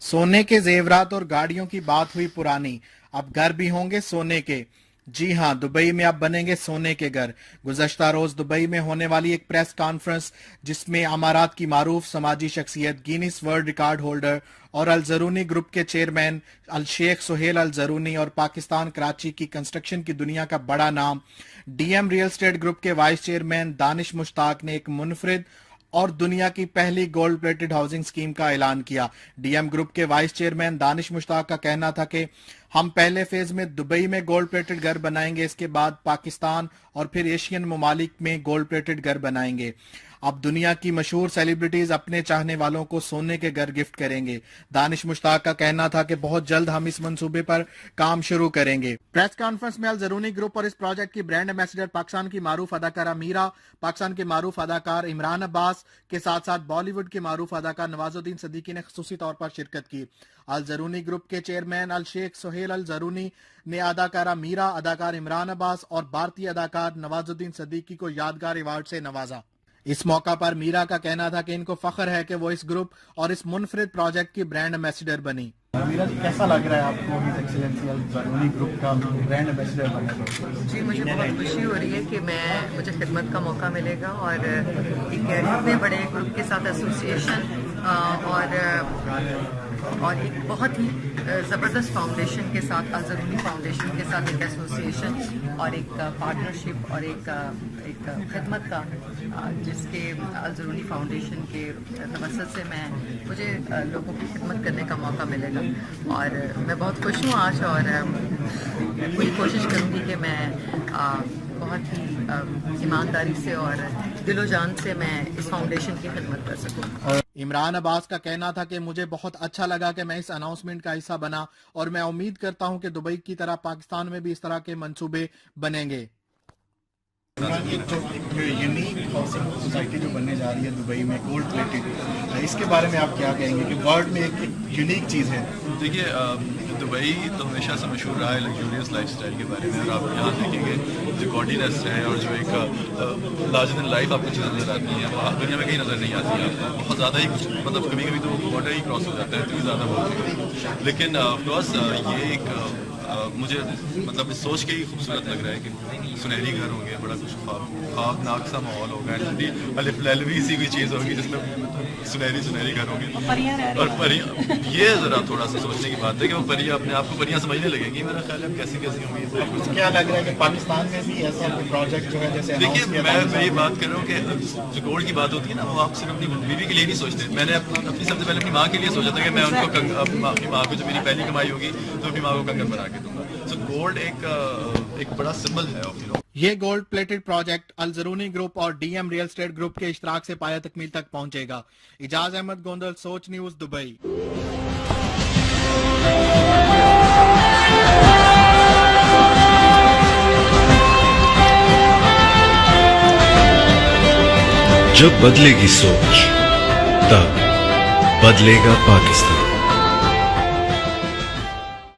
सोने के जेवरात और गाड़ियों की बात हुई पुरानी, अब घर भी होंगे सोने के। जी हां, दुबई में अब बनेंगे सोने के घर। गुज़श्ता रोज दुबई में होने वाली एक प्रेस कॉन्फ्रेंस जिसमें अमारात की मारूफ समाजी शख्सियत, गिनीज वर्ल्ड रिकॉर्ड होल्डर और अल ज़रूनी ग्रुप के चेयरमैन अल शेख सुहेल अल ज़रूनी और पाकिस्तान कराची की कंस्ट्रक्शन की दुनिया का बड़ा नाम डीएम रियल एस्टेट ग्रुप के वाइस चेयरमैन दानिश मुश्ताक ने एक मुनफरिद और दुनिया की पहली गोल्ड प्लेटेड हाउसिंग स्कीम का ऐलान किया। डीएम ग्रुप के वाइस चेयरमैन दानिश मुश्ताक का कहना था कि हम पहले फेज में दुबई में गोल्ड प्लेटेड घर बनाएंगे, इसके बाद पाकिस्तान और फिर एशियन ममालिक में गोल्ड प्लेटेड घर बनाएंगे। अब दुनिया की मशहूर सेलिब्रिटीज अपने चाहने वालों को सोने के घर गिफ्ट करेंगे। दानिश मुश्ताक का कहना था कि बहुत जल्द हम इस मंसूबे पर काम शुरू करेंगे। प्रेस कॉन्फ्रेंस में अल ज़रूनी ग्रुप और इस प्रोजेक्ट की ब्रांड एम्बेसडर पाकिस्तान की मारूफ अदाकारा मीरा, पाकिस्तान के मारूफ अदाकार इमरान अब्बास के साथ साथ बॉलीवुड के मारूफ अदाकार नवाजुद्दीन सिद्दीकी ने खुसूसी तौर पर शिरकत की। अल ज़रूनी ग्रुप के चेयरमैन अल शेख सुहेल अल ज़रूनी ने अदाकारा मीरा, अदाकार इमरान अब्बास और भारतीय अदाकार नवाजुद्दीन सिद्दीकी को यादगार अवार्ड से नवाजा। इस मौका पर मीरा का कहना था कि इनको फख्र है कि वो इस ग्रुप और इस मुनफरिद प्रोजेक्ट की ब्रांड एम्बेसडर बनी। मीरा जी, कैसा लग रहा है आपको हिज एक्सीलेंसी अल ज़रूनी ग्रुप का ब्रांड एम्बेसडर बनने? जी, मुझे बहुत खुशी हो रही है कि मुझे खिदमत का मौका मिलेगा और एक इतने बड़े ग्रुप के साथ एसोसिएशन और एक बहुत ही ज़बरदस्त फाउंडेशन के साथ, अल ज़रूनी फाउंडेशन के साथ एक एसोसिएशन और एक पार्टनरशिप और एक खिदमत का जिसके अल ज़रूनी फाउंडेशन के तवस्सुत से मुझे लोगों की खिदमत करने का मौका मिलेगा और मैं बहुत खुश हूँ आज और पूरी कोशिश करूँगी कि मैं बहुत ही ईमानदारी से और दिलो जान से मैं इस फाउंडेशन की खिदमत कर सकूँ। इमरान अब्बास का कहना था कि मुझे बहुत अच्छा लगा कि मैं इस अनाउंसमेंट का हिस्सा बना और मैं उम्मीद करता हूं कि दुबई की तरह पाकिस्तान में भी इस तरह के मंसूबे बनेंगे। एक यूनिक हाउसिंग सोसाइटी जो बनने जा रही है दुबई में गोल्ड प्लेटेड, इसके बारे में आप क्या कहेंगे कि वर्ल्ड में एक यूनिक चीज़ है? देखिए, दुबई तो हमेशा से मशहूर रहा है लग्जूरियस लाइफस्टाइल के बारे में और आप यहाँ देखेंगे जो गॉडीनेस है और जो एक लार्जर देन लाइफ आपको चीज़ें नजर आती हैं वो दुनिया में कहीं नज़र नहीं आती है आपको। बहुत ज़्यादा ही कुछ मतलब कभी कभी तो बॉर्डर ही क्रॉस हो जाता है, इतनी ज़्यादा बहुत। लेकिन ऑफकोर्स ये एक मुझे मतलब सोच के ही खूबसूरत लग रहा है कि सुनहरी घर होंगे, बड़ा कुछ ख्वाबनाक सा माहौल होगा, ललवी सी कोई चीज़ होगी जिसमें सुनहरी घर होंगे और परियां। ये ज़रा थोड़ा सा सोचने की बात है कि वो परियां अपने आप को परियां समझने लगेंगी। मेरा ख्याल है कैसी कैसी उम्मीद है। क्या लग रहा है कि पाकिस्तान में भी ऐसा प्रोजेक्ट जो है जैसे? देखिए, मैं ये बात कर रहा हूँ कि जो गोल्ड की बात होती है ना, वो आप सिर्फ अपनी बीवी के लिए नहीं सोचते। मैंने अपनी सबसे पहले अपनी माँ के लिए सोचा था कि मैं उनको अपनी माँ को जो मेरी पहली कमाई होगी तो अपनी माँ को कंगन बना के दूंगा। सो गोल्ड एक बड़ा सिंबल है। ये गोल्ड प्लेटेड प्रोजेक्ट अल ज़रूनी ग्रुप और डीएम रियल एस्टेट ग्रुप के इश्तराक से पाया तकमील तक पहुंचेगा। इजाज अहमद गोंदल, सोच न्यूज़, दुबई। जब बदलेगी सोच तब बदलेगा पाकिस्तान।